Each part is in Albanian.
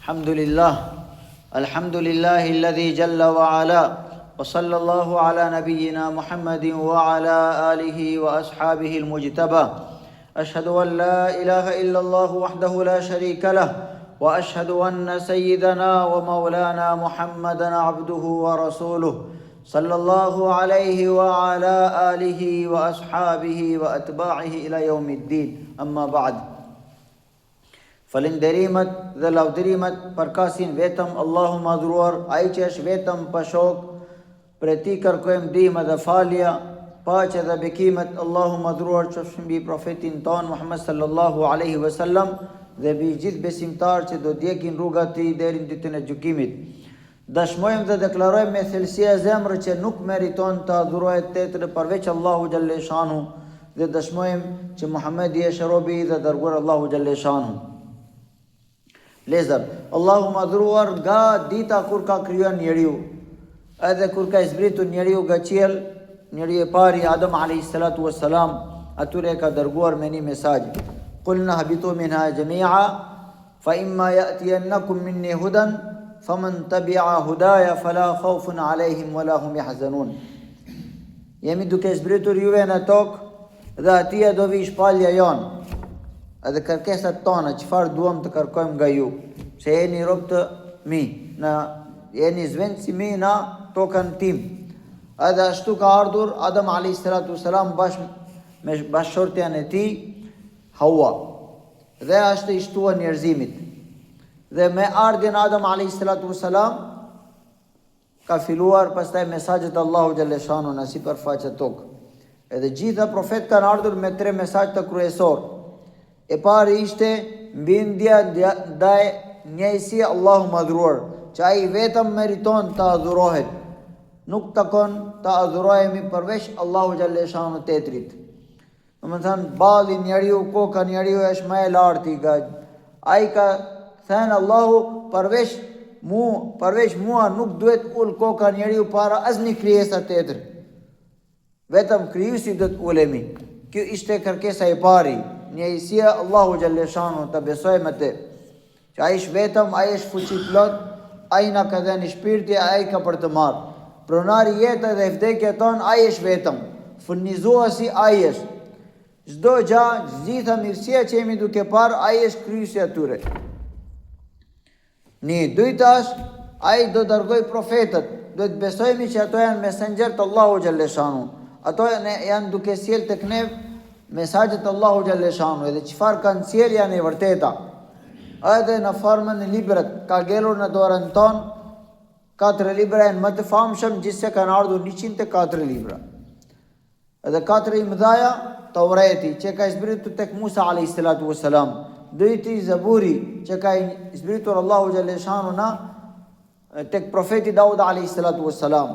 الحمد لله الذي جل وعلا وصلى الله على نبينا محمد وعلى آله وأصحابه المجتبى أشهد أن لا إله إلا الله وحده لا شريك له وأشهد أن سيدنا ومولانا محمدا عبده ورسوله صلى الله عليه وعلى آله وأصحابه وأتباعه إلى يوم الدين أما بعد Falinderimet dhe lavdërimet përkasin vetëm Allahu madhruar, ai që është vetëm pa shok, për ti kërkojmë ndihmë dhe falja, paqe dhe bekimet Allahu madhruar qofshin mbi profetin ton Muhammed sallallahu alaihi wasallam dhe mbi gjithë besimtarë që do ndjekin rrugat e tij deri në ditën e gjykimit. Dëshmojmë dhe deklarojmë me thelësi e zemrës që nuk meriton të adhurohet tjetër përveç Allahu xhallahu shanu dhe dëshmojmë që Muhamedi është robi dhe dërguar Allahu xhallahu shanu. Lezër, Allahu madhruar nga dita kur ka krijuar njeriu, edhe kur ka zbritur njeriu nga qiell, njeriu e pari Adam alayhi salatu wassalam, atyre ka dërguar me një mesazh. Qulna habitu minha jami'a fa imma ya'tiyannakum minni hudan faman tabi'a hudaya fala khawfun alayhim wala hum yahzanun. Jemi duke zbritur juve në tokë dhe atje do vi shpalja jonë. Edhe kërkesat tona, çfarë duam të kërkojmë nga ju, se jeni rob të mi, jeni zvend si mi në tokën tim. Edhe ashtu ka ardhur Adam alayhi salatu wasalam me bashkëshortjen e tij, Hawa. Dhe ashtu i shtua njerëzimit. Dhe me ardhjen Adam alayhi salatu wasalam ka filluar pastaj mesazhet Allahu xhallahu shanu në sipërfaqe tokë. Edhe gjitha profetë kanë ardhur me 3 mesazhe të kryesorë. E pari ishte mbindja ndaj njëjësia Allahu madhruar, që ai vetëm meriton të adhurohet. Nuk takon të adhurohemi përveç Allahu xhallahu shanu tjetrit. Domethënë balli njeriu, koka njeriu është më e lartë nga ai ka thënë Allahu përveç mua nuk duhet ul koka njeriu para asnjë krijesa tjetër. Vetëm krijuesi do të ulemi. Kjo ishte kërkesa e pari. Njëjësia Allahu xhallahu shanu të besojmë atë. Që ai është vetëm, ai është fuqi plot, ai na ka dhënë shpirti, ai ka për të marrë. Pronari jetës dhe vdekjes tonë ai është vetëm. Furnizuesi ai është. Çdo gjë, gjitha mirësia që jemi duke parë, ai është krijuesi atyre. Një dytash, ai do dërgoj profetët. Do të besojmë që ato janë mesengjer të Allahu xhallahu shanu. Ato janë duke sjell tek ne mesazhet Allahu xhallahu shanu, edhe çfarë kanë sjell janë e vërteta. Edhe në formën e librat ka ngelur në dorën tonë 4 libra janë më të famshëm, gjithsesi kanë ardhur 104 libra. Edhe 4 i mëdhaja, Taureti që ka zbritur tek Musa alayhi salatu wassalam, dyti Zaburi që ka zbritur Allahu xhallahu shanu tek profeti Daud alayhi salatu wassalam,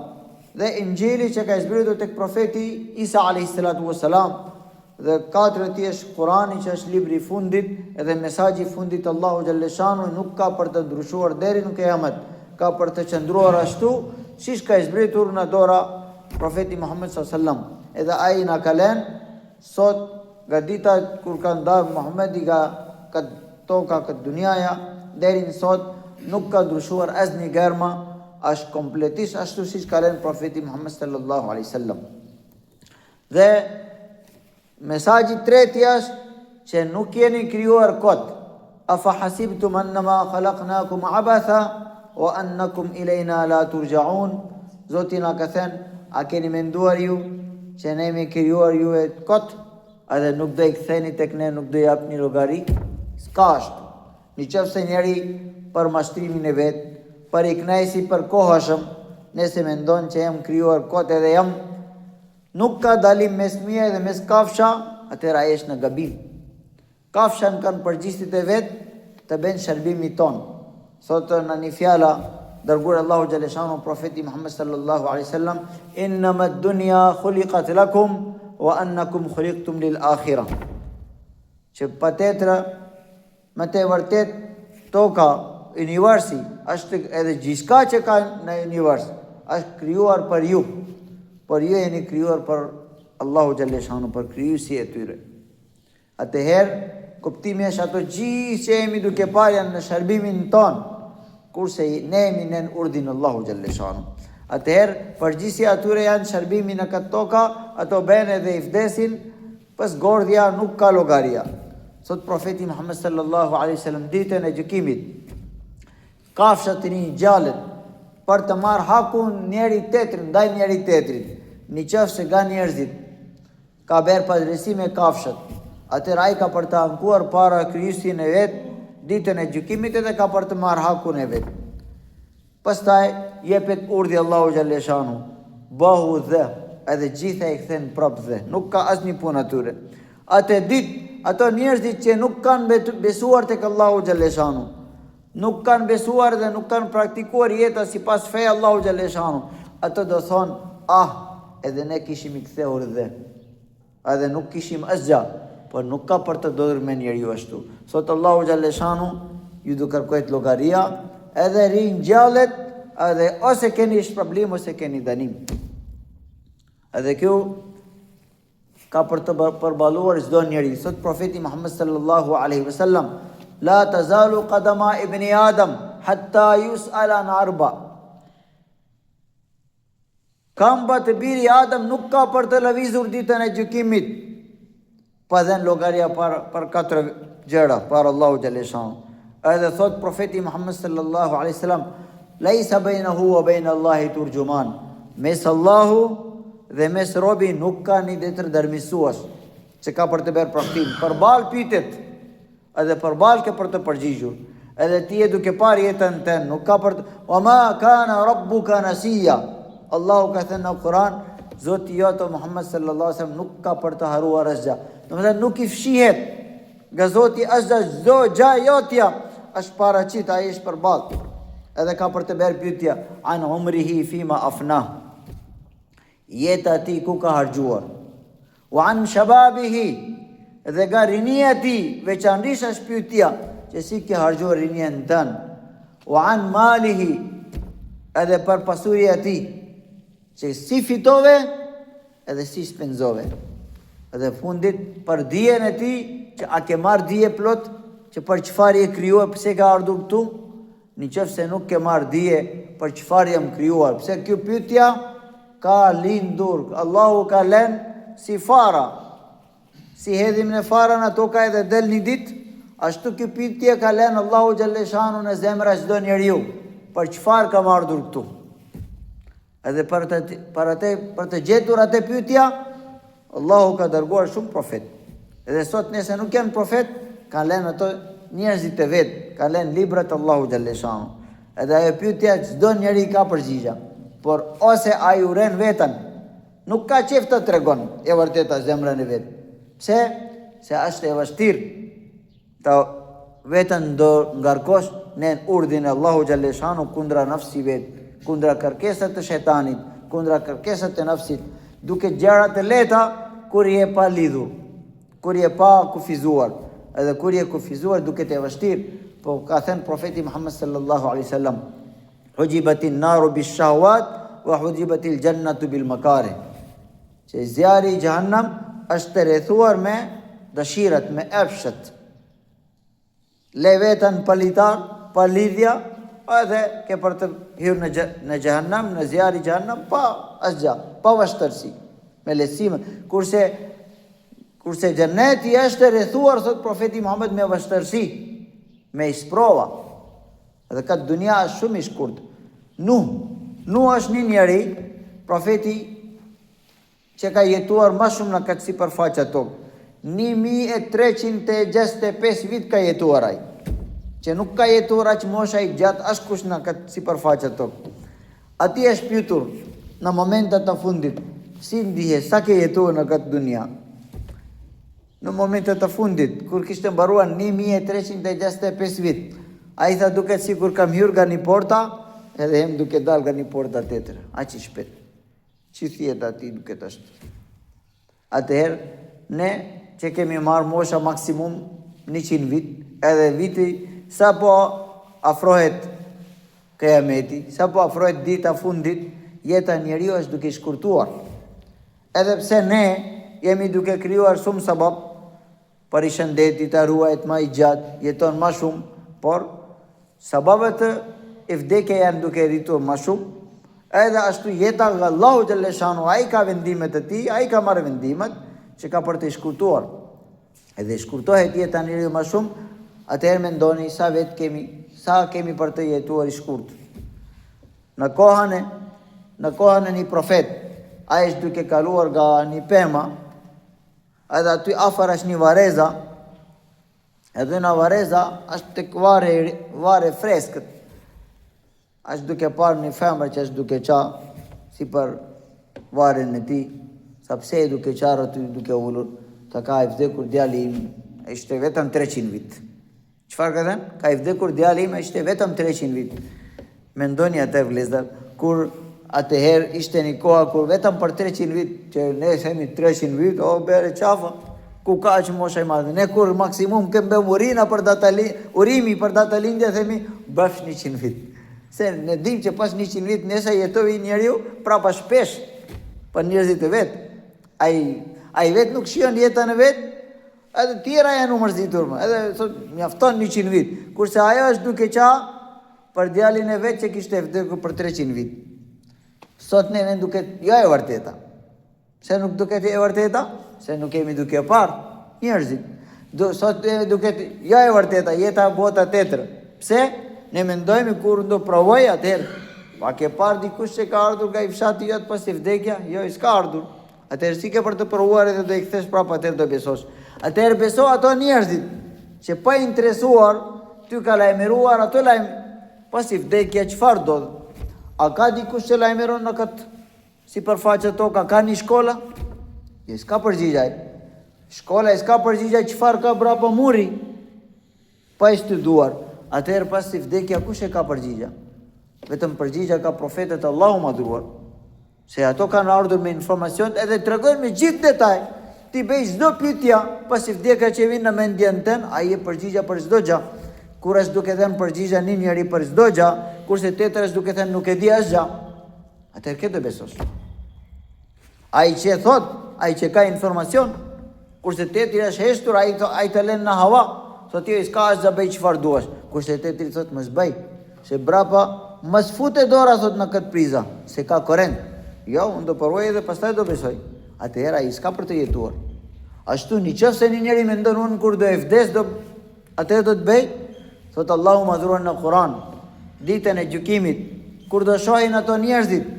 dhe Injili që ka zbritur tek profeti Isa alayhi salatu wassalam. Dhe 4 ti është Kurani që është libri i fundit, edhe mesazhi i fundit Allahu xhallahu shanu nuk ka për të ndryshuar deri në Kiamet, ka për të qëndruar ashtu siç ka zbritur në dora profeti Muhammed sallallahu alaihi wasallam. Edhe ai na ka lënë sot nga dita kur ka ndarë Muhamedi nga toka këtë dunjaja deri në sot nuk ka ndryshuar asnjë gërma, është kompletisht ashtu siç ka lënë profeti Muhammed sallallahu alaihi wasallam. Dhe mesazhi treti është që nuk jeni krijuar kot. Afa hasibtum annama khalaqnakum abatha wa annakum ilayna la turja'un. Zoti na ka thënë, a keni menduar ju që ne jemi krijuar ju e kot, edhe nuk do i ktheni tek ne, nuk do i japni llogari? S'ka ashtu. Nëse njeri për mashtrimin e vet, për iknajsi për kohëshëm, nëse mendon që jam krijuar kot edhe jam, nuk ka dalim mes mia dhe mes kafsha, atëra ai është në gabim. Kafsha kanë përgjithësitë e vet të bëjnë shërbimin ton. Sot në një fjala dërguar Allahu xhallahu shanu profeti Muhammed sallallahu alaihi wasallam, innama ad-dunya khuliqat lakum wa annakum khuliqtum lil akhirah. Që patjetër më të vërtet toka, universi, është edhe gjithçka që ka në univers, është krijuar për ju. Por ju jeni krijuar për Allahu xhallahu shanu, për krijuesi e tyre. Atëherë kuptimi është ato gjithë që jemi duke parë janë në shërbimin ton. kurse ne jemi nën urdhin Allahu xhallahu shanu. Atëherë përgjithësia atyre janë shërbimi në këtë toka, ato bën edhe i vdesin, pas gordhja nuk ka llogaria. Sot profeti Muhammed sallallahu alaihi wasallam ditën e gjykimit, kafshat e rinjallet për të marrë hakun njëri tjetrit ndaj njëri tjetrit, nëse nga njerëzit ka bërë padrejti me kafshat, atëherë ai ka për të ankuar para krijuesin e vet ditën e gjykimit edhe ka për të marrë hakun e vet. Pastaj jepet urdhi Allahu xhallahu shanu, bëhu dhe edhe gjitha i kthen prap dhe, nuk ka asnjë punë atyre. Atë ditë ato njerëzit që nuk kanë besuar tek Allahu xhallahu shanu, nuk kanë besuar dhe nuk kanë praktikuar jetën sipas fe Allahu xhallahu shanu, ato do thonë, edhe ne kishim i kthehur dhe, edhe nuk kishim asgjë, por nuk ka për të dorë me njeriu ashtu. Sot Allahu xhallahu shanu ju do kërkojë llogaria, edhe ringjallet, edhe ose keni shpërblim ose keni dënim. Edhe kjo ka për të përballuar çdo njeri. Sot profeti Muhammed sallallahu alaihi wasallam, la tazalu qadama ibni Adam hatta yus'ala an arba. Kamba të biri Adam nuk ka për të lëvizur ditën e gjykimit, pa dhënë llogaria për 4 gjëra para Allahu xhallahu shanu. Edhe thot profeti Muhammed sallallahu alaihi wasallam, laysa bainahu wa bain Allahi turjuman. Mes Allahu dhe mes robi nuk ka një detër dërmisues që ka për të bërë praktim. Përbal pytet, edhe përbal ke për të përgjigjur. Edhe ti e duke parë jetën tënë, nuk ka për të... Wa ma kana rabbuka nasiya. Allahu ka thënë në Kur'an, Zoti jote Muhammed sallallahu alaihi wasallam nuk ka për të haruar asgjë. Domethënë nuk i fshihet nga Zoti asgjë, çdo gjë jotja është paraqit, ai është përball. Edhe ka për të bërë pyetje, an umrihi fima afna. Jeta ti ku ka harxuar? Wa an shababihi, edhe nga rinia ti, veçanërisht është pyetja, që si ke harxuar rinien tënë. Wa an malihi, edhe për pasuria ti, që si fitove, edhe si spenzove. Edhe fundit për dijen e ti, që a ke marrë dije plot, që për çfarë je krijuar, pse ka ardhur këtu? Nëse nuk ke marrë dije për çfarë jam krijuar, pse kjo pyetja ka lindur, Allahu ka lënë si fara, si hedhim në farën ato ka edhe del një ditë, ashtu kjo pyetje ka lënë Allahu xhallahu shanu në zemra çdo njeriu, për çfarë kam ardhur këtu. Edhe për të gjetur atë pyetja, Allahu ka dërguar shumë profet. Edhe sot nëse nuk janë profet, kanë lënë ato njerëzit e vet, kanë lënë librat Allahu xhallahu shanu. Edhe ajo pyetja çdo njeri ka përgjigje. Por ose ai uren veten, nuk ka qef të tregon e vërteta zemrën e vet. Pse? Se është e vështirë të veten do ngarkosh në urdhin e Allahu xhallahu shanu kundra nafsi vet, kundra kërkesat të shejtanit, kundra kërkesat të nafsit, duke gjëra të lehta kur je pa lidhur, kur je pa kufizuar, edhe kur je kufizuar duke të vështirë. Po ka thënë profeti Muhammed sallallahu alaihi wasallam, hujibatin naru bis shahawat wa hujibatil jannatu bil makare. Që zjarri i Jahannam është të rrethuar me dëshirat, me epshet. Le vetën palitar, pa lidhja, edhe ke për të hyrë në Jahannam, në zjarri i Jahannam, pa asgjë, pa vështirësi, me lehtësime. Kurse xheneti është rrethuar, thot profeti Muhammed, me vështirësi, me isprova. Edhe këtë dunja është shumë i shkurt. Nuh është një njeri, profeti që ka jetuar më shumë në këtë sipërfaqe tokë. 1365 vit ka jetuar ai. Që nuk ka jetuar aq mosha i gjatë askush në këtë sipërfaqe tokë. Ati është pyetur në momentet të fundit, si ndihe, sa ke jetuar në këtë dunja? Në momentet të fundit, kur kishte mbaruar 1365 vit, a i tha duket si kur kam hyrë nga një porta, edhe hem duke dal nga një porta tjetër. Aq i shpejt. Që thjet ati duket është. Atëherë, ne që kemi marrë mosha maksimum 100 vit, edhe viti sa po afrohet kıyameti, sa po afrohet dita fundit, jeta njeriu është duke shkurtuar. Edhe pse ne jemi duke krijuar shumë sabab për i shëndetit, të ruajt më i gjatë, jeton më shumë, por sababet e vdekja janë duke rritur më shumë, edhe ashtu jeta nga Allahu xhaleshanu, ai ka vendimet e tij, ai ka marrë vendimet që ka për të shkurtuar. Edhe shkurtohet jeta e njeriu më shumë, atëherë mendoni sa kemi për të jetuar i shkurt. Në kohën e një profet, ai është duke kaluar nga një pema, edhe aty afër është një vareza, edhe në vareza është tek vare freskët. Është duke parë një femër që është duke qa si për varen e tij, sa pse e duke qarë aty duke ullur, ta ka i vdekur djali im, ishte vetëm 300 vit. Çfarë ka thënë? Ka i vdekur djali im, ishte vetëm 300 vit. Mendoni atë vëllezër, kur atëherë ishte një koha kur vetëm për 300 vit, që ne themi 300 vit, o bere qafa, ku ka që mosha i madhe. Ne kur maksimum këmbe urimi për data lindje, themi bëf 100 vit. Se ne dim që pas 100 vit nëse jetovi njeriu prapa shpesh për njerëzit e vet. Ai vet nuk shijon jetën e vet, edhe tjera janë umërzitur më. Edhe thot mjafton 100 vit. Kurse ajo është duke qa për djalin e vet që kishte vdekur për 300 vit. Sot ne duket jo e vërteta. Se nuk duket e vërteta? Se nuk kemi duke parë njerëzit. Sot ne duket jo e vërteta, jeta bota tjetër. Pse? Ne mendojmë kur do provoj atëherë. Pa ke parë dikush që ka ardhur nga i fshati jot pas vdekja? Jo, s'ka ardhur. Atëherë si ke për të provuar edhe do i kthesh prapë atëherë do besosh. Atëherë beso ato njerëzit që pa interesuar, ty ka lajmëruar ato pas vdekja çfarë do? A ka dikush që lajmëron në këtë sipërfaqe toka? Ka një shkolla? Jo, s'ka përgjigjaj. Shkolla s'ka përgjigjaj çfarë ka brapa muri. Pa i studuar. Atëherë pas vdekja kush e ka përgjigja? Vetëm përgjigja ka profetet Allahu madhruar. Se ato kanë ardhur me informacion edhe tregojnë me gjithë detaj. Ti bëj çdo pyetje pas vdekja që vjen në mendjen tënd, ai e përgjigja për çdo gjë. Kur është duke dhënë përgjigja një njeri për çdo gjë, kurse tjetër është duke thënë nuk e di asgjë. Atëherë këtë besosh. Ai që thot, ai që ka informacion, kurse tjetri është heshtur, ai të lën në hava. Thot jo, s'ka asgjë, bëj çfarë duash. Kurse tjetri thot mos bëj, se brapa mos fute dora thot në këtë priza, se ka korrent. Jo, unë do provoj edhe pastaj do besoj. Atëherë ai s'ka për të jetuar. Ashtu nëse një njeri mendon unë kur do e vdes atëherë do të bëj, thot Allahu madhruar në Kur'an, ditën e gjykimit, kur do shohin ato njerëzit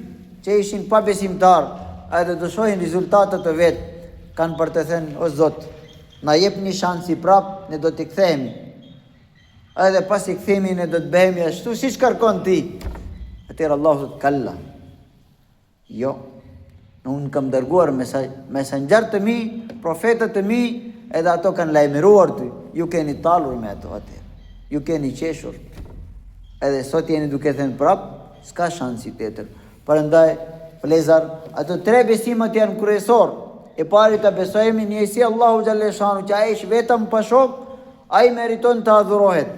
që ishin pa besimtar, edhe do shohin rezultatet e vet, kanë për të thënë o Zot, na jep një shans i prap, ne do t'i kthehemi. Edhe pas i kthehemi ne do të bëhemi ashtu siç kërkon ti. Atëherë Allahu thot kalla. Jo. Unë kam dërguar mesengjer të mi, profetët të mi, edhe ato kanë lajmëruar ty. Ju keni talur me ato atëherë. Ju keni qeshur. Edhe sot jeni duke thënë prap, s'ka shansi tjetër. Prandaj, vëllezër, ato 3 besimet janë kryesor. E pari të besojmë njësi Allahu xhaleshanu, që ai është vetëm pa shok, ai meriton të adhurohet.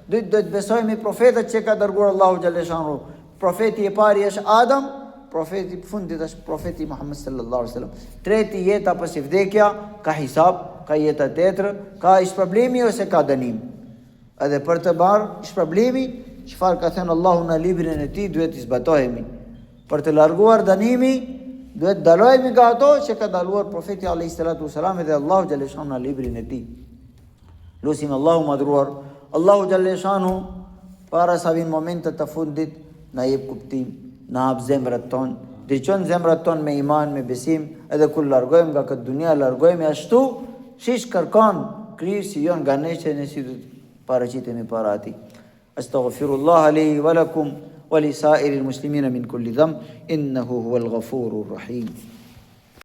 Dytë do të besojmë profetët që ka dërguar Allahu xhaleshanu. Profeti i pari është Adam, profeti i fundit është profeti Muhammed sallallahu alaihi wasallam. Treti jeta pas vdekja, ka hisab, ka jeta tjetër, ka shpërblimi ose ka dënim. Edhe për të marrë shpërblimi, çfarë ka thënë Allahu në librin e tij, duhet të zbatohemi. Për të larguar dënimi, duhet dalojmë nga ato që ka daluar profeti alayhi salatu wasalam dhe Allahu xhaleshanu në librin e tij. Lusim Allahu madhruar, Allahu xhaleshanu para sa vinë momentet të fundit na jep kuptim, na hap zemrat tonë, drejton zemrat tonë me iman, me besim, edhe kur largojmë nga këtë dunia, largojmë ashtu siç kërkon Krisi jon nga ne që ne si do të paraqitemi para atij. Astaghfirullah li wa lakum wa li sa'iril muslimina min kulli dhanb innahu huwal ghafurur rahim.